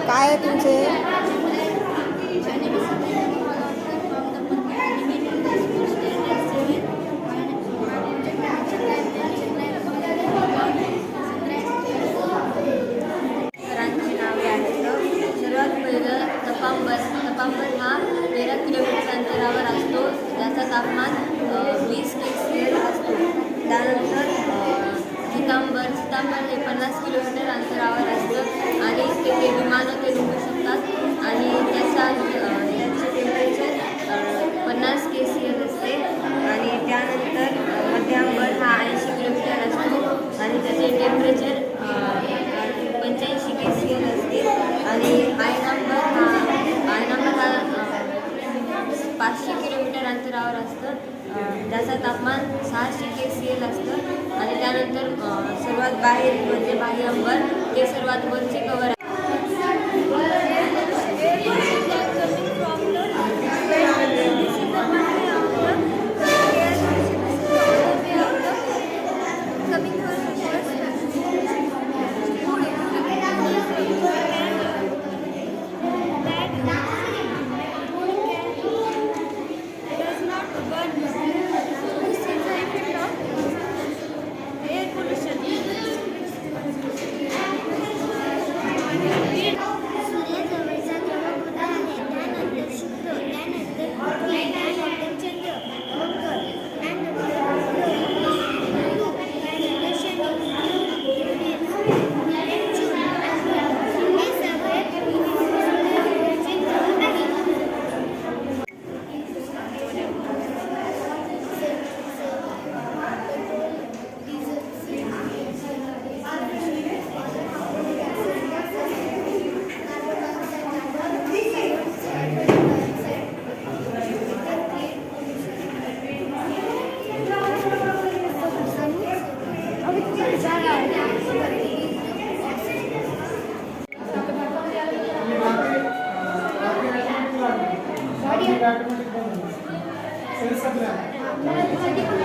काय आहे तुमचे? तपांबर हा 13 किलोमीटर अंतरावर असतो, ज्याचा तापमान 20 सेल्सिअस असतो. त्यानंतर सीतांबर हे 50 किलोमीटर अंतरावर असतं आणि ते विमानं ते उडू शकतात आणि त्याचे टेम्परेचर 50 सेल्सिअस असते. आणि त्यानंतर मध्यांबर हा 80 किलोमीटर असतो आणि त्याचे टेम्परेचर 85 सेल्सिअस असते. आणि आयनंबर हा 500 किलोमीटर अंतरावर असतं, त्याचं तापमान 600 सेल्सिअस असतं. आणि त्यानंतर सर्वात बाहेर म्हणजे बाह्यंबर ते सर्वात वरचे कवर आहे. ऑटोमेटिक